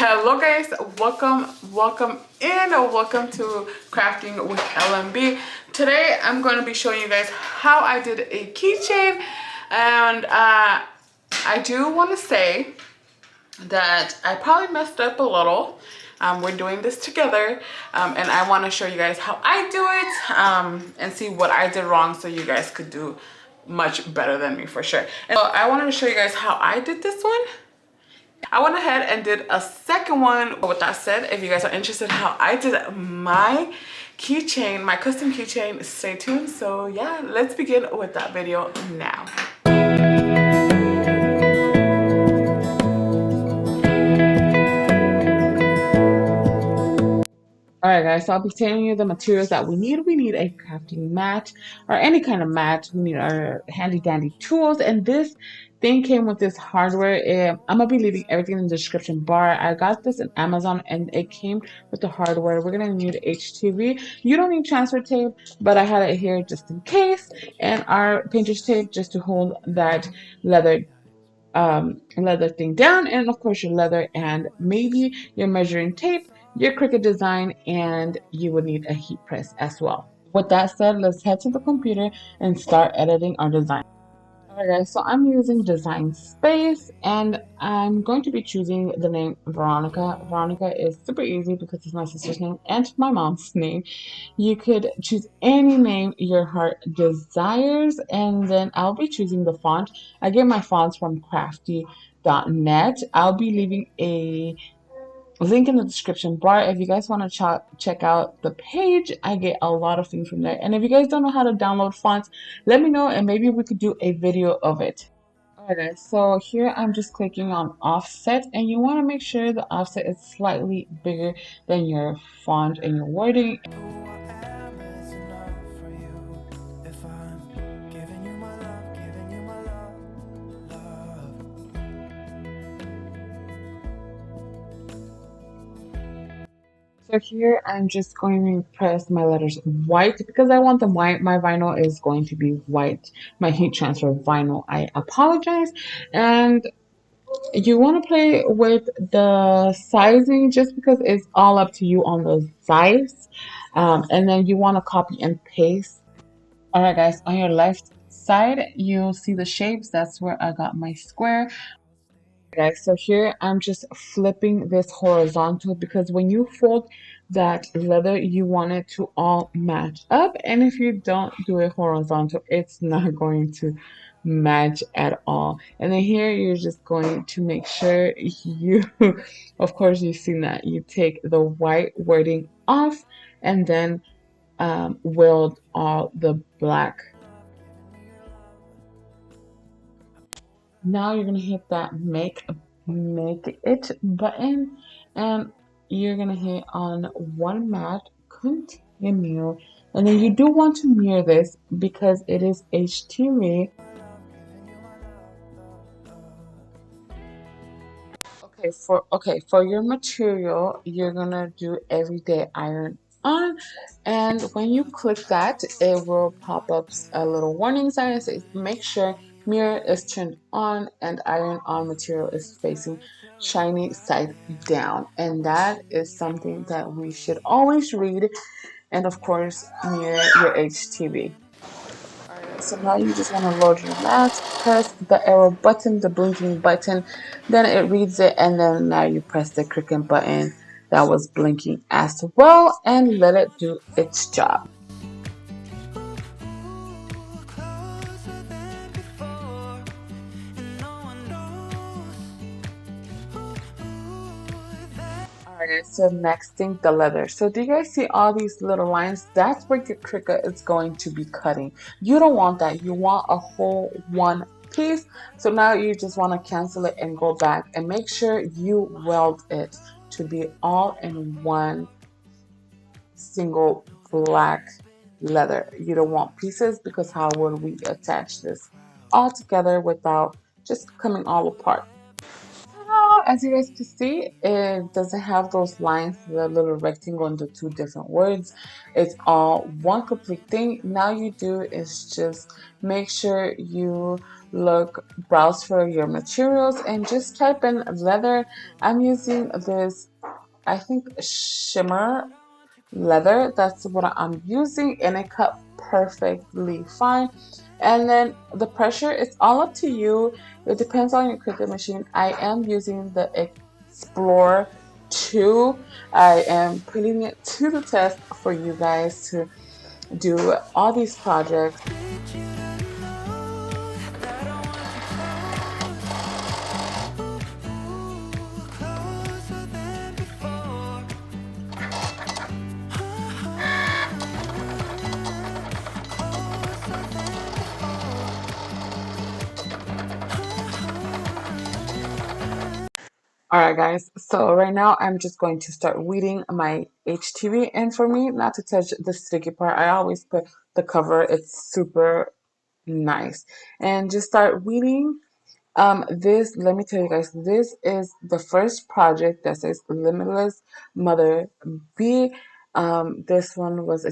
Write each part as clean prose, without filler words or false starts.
Hello guys, welcome in, or welcome to Crafting with LMB. Today I'm going to be showing you guys how I did a keychain, and I do want to say that I probably messed up a little. We're doing this together, and I want to show you guys how I do it, and see what I did wrong so you guys could do much better than me for sure. And so I wanted to show you guys how I did this one. I went ahead and did a second one. With that said, if you guys are interested in how I did my keychain, my custom keychain, stay tuned. So yeah, let's begin with that video now. Alright guys, so I'll be telling you the materials that we need. We need a crafting mat or any kind of mat. We need our handy dandy tools, and this thing came with this hardware. I'm gonna be leaving everything in the description bar. I got this in Amazon and it came with the hardware. We're gonna need HTV. You don't need transfer tape, but I had it here just in case, and our painter's tape just to hold that leather leather thing down, and of course your leather and maybe your measuring tape, your Cricut design, and you would need a heat press as well. With that said, let's head to the computer and start editing our design. Alright guys, so I'm using Design Space, and I'm going to be choosing the name Veronica. Veronica is super easy because it's my sister's name and my mom's name. You could choose any name your heart desires, and then I'll be choosing the font. I get my fonts from crafty.net. I'll be leaving a link in the description bar if you guys want to check out the page. I get a lot of things from there, and if you guys don't know how to download fonts, let me know and maybe we could do a video of it. Alright guys, so here I'm just clicking on offset, and you want to make sure the offset is slightly bigger than your font and your wording. So here I'm just going to press my letters white because I want them white. My vinyl is going to be white. My heat transfer vinyl. I apologize. And you want to play with the sizing just because it's all up to you on the size. And then you want to copy and paste. Alright guys, on your left side you'll see the shapes. That's where I got my square. Guys, so here I'm just flipping this horizontal because when you fold that leather you want it to all match up, and if you don't do it horizontal it's not going to match at all. And then here you're just going to make sure you of course you've seen that you take the white wording off, and then weld all the black. Now you're gonna hit that make it button, and you're gonna hit on one mat, continue, and then you do want to mirror this because it is HTV. Okay, for your material you're gonna do everyday iron on, and when you click that it will pop up a little warning sign that says make sure mirror is turned on and iron on material is facing shiny side down, and that is something that we should always read, and of course mirror your HTV. So now you just want to load your mat, press the arrow button, the blinking button, then it reads it, and then now you press the Cricut button that was blinking as well, and let it do its job. Alright, so next thing, the leather. So do you guys see all these little lines? That's where your Cricut is going to be cutting. You don't want that. You want a whole one piece. So now you just want to cancel it and go back and make sure you weld it to be all in one single black leather. You don't want pieces because how would we attach this all together without just coming all apart? As you guys can see, it doesn't have those lines, the little rectangle into two different words. It's all one complete thing. Now you do is just make sure you browse for your materials and just type in leather. I'm using this, I think, shimmer leather. That's what I'm using, and it cut perfectly fine. And then the pressure, it's all up to you. It depends on your Cricut machine. I am using the Explorer 2. I am putting it to the test for you guys to do all these projects. Alright guys, so right now I'm just going to start weeding my HTV, and for me not to touch the sticky part, I always put the cover. It's super nice. And just start weeding. This, let me tell you guys, this is the first project that says Limitless Mother B. This one was a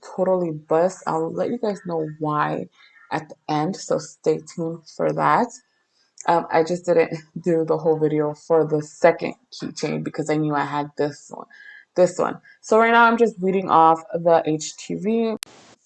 totally bust. I'll let you guys know why at the end, so stay tuned for that. I just didn't do the whole video for the second keychain because I knew I had this one. This one. So right now I'm just weeding off the HTV.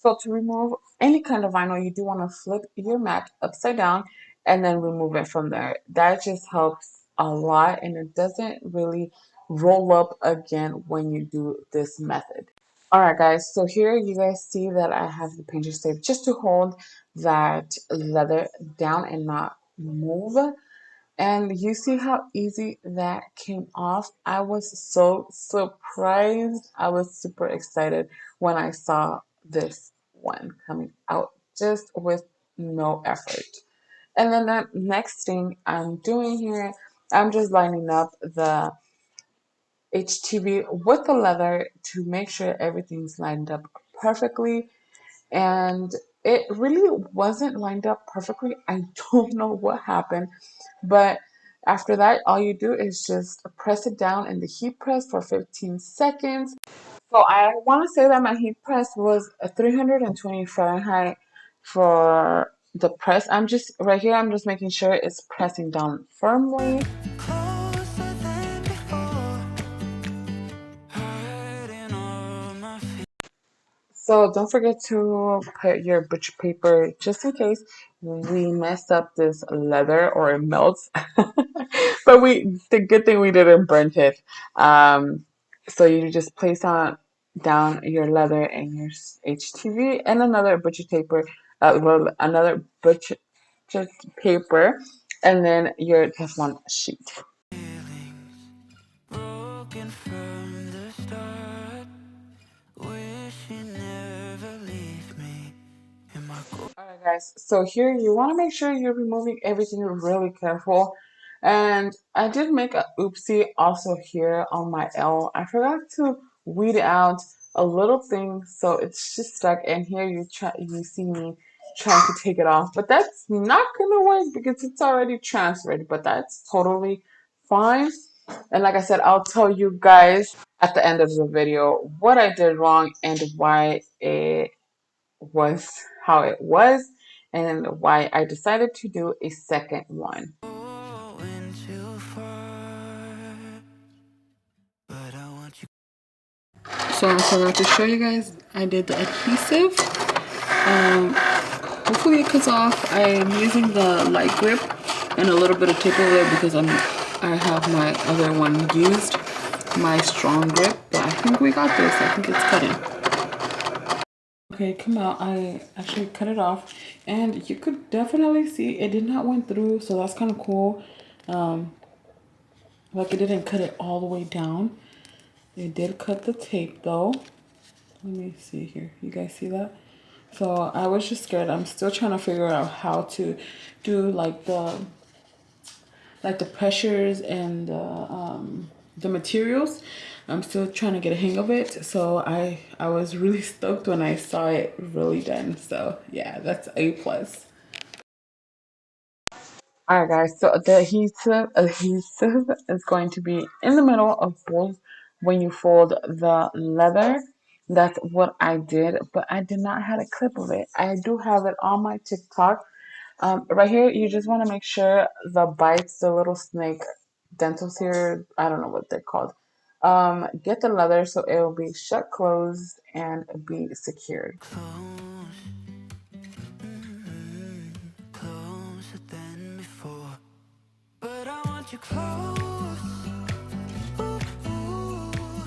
So to remove any kind of vinyl, you do want to flip your mat upside down and then remove it from there. That just helps a lot, and it doesn't really roll up again when you do this method. Alright guys, so here you guys see that I have the painter's tape just to hold that leather down and not move. And you see how easy that came off. I was so surprised. I was super excited when I saw this one coming out just with no effort. And then the next thing I'm doing here, I'm just lining up the HTV with the leather to make sure everything's lined up perfectly. And it really wasn't lined up perfectly. I don't know what happened, but after that, all you do is just press it down in the heat press for 15 seconds. So I want to say that my heat press was a 320 Fahrenheit for the press. I'm just right here, I'm just making sure it's pressing down firmly. So don't forget to put your butcher paper just in case we mess up this leather or it melts. But the good thing we didn't burn it. So you just place on down your leather and your HTV and another butcher paper, another butcher paper, and then your Teflon sheet. Broken from the start. Alright guys, so here you want to make sure you're removing everything really careful. And I did make a oopsie also here on my L. I forgot to weed out a little thing, so it's just stuck. And here you see me trying to take it off, but that's not gonna work because it's already transferred. But that's totally fine. And like I said, I'll tell you guys at the end of the video what I did wrong and why it was how it was and why I decided to do a second one. So I forgot to show you guys, I did the adhesive. Hopefully it cuts off. I'm using the light grip and a little bit of tape over there because I have my other one used, my strong grip, but I think we got this. I think it's cutting. Okay, come out. I actually cut it off, and you could definitely see it did not went through, so that's kind of cool. Like it didn't cut it all the way down. It did cut the tape though. Let me see here. You guys see that? So I was just scared. I'm still trying to figure out how to do like the pressures and the materials. I'm still trying to get a hang of it. So I was really stoked when I saw it really done. So yeah, that's A plus. All right, guys. So the adhesive is going to be in the middle of both when you fold the leather. That's what I did, but I did not have a clip of it. I do have it on my TikTok. Right here, you just want to make sure the bites, the little snake dentals here, I don't know what they're called. Get the leather so it will be shut closed and be secured. Closer than before, but I want you close,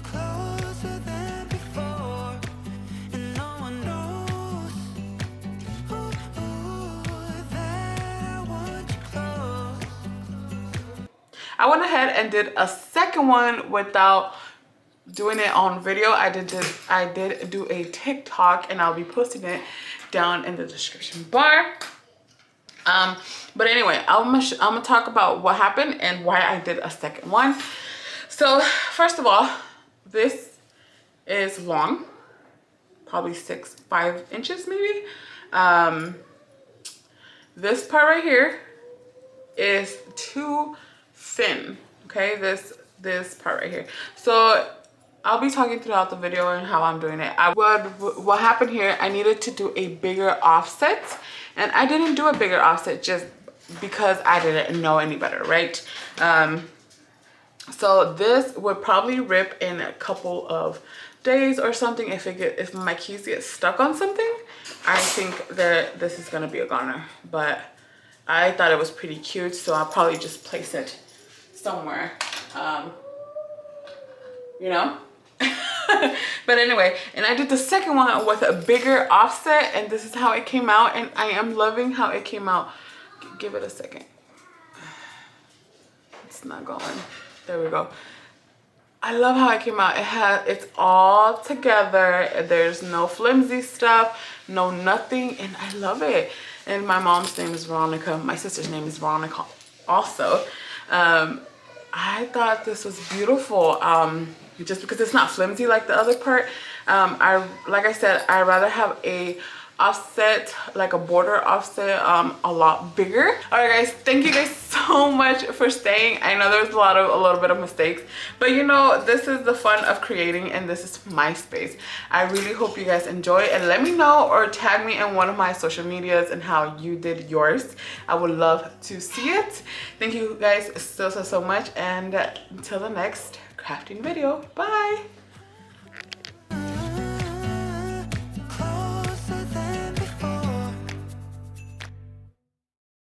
closer than before, and no one knows that I want you close. I went ahead and did a second one without doing it on video. I did do a TikTok, and I'll be posting it down in the description bar. But anyway, I'm gonna talk about what happened and why I did a second one. So first of all, this is long, probably 5 inches maybe. This part right here is too thin. Okay, this part right here. So I'll be talking throughout the video and how I'm doing it. What happened here, I needed to do a bigger offset, and I didn't do a bigger offset just because I didn't know any better, right? So this would probably rip in a couple of days or something. If my keys get stuck on something, I think that this is gonna be a goner. But I thought it was pretty cute, so I'll probably just place it somewhere, you know. But anyway, and I did the second one with a bigger offset, and this is how it came out, and I am loving how it came out. Give it a second. It's not going. There we go. I love how it came out. It's all together. There's no flimsy stuff, no nothing, and I love it. And my mom's name is Veronica. My sister's name is Veronica also. I thought this was beautiful. Just because it's not flimsy like the other part. Like I said, I'd rather have a offset, like a border offset, a lot bigger. All right guys, thank you guys so much for staying. I know there's a little bit of mistakes, but you know, this is the fun of creating, and this is my space. I really hope you guys enjoy, and let me know or tag me in one of my social medias and how you did yours. I would love to see it. Thank you guys so much, and until the next crafting video, bye.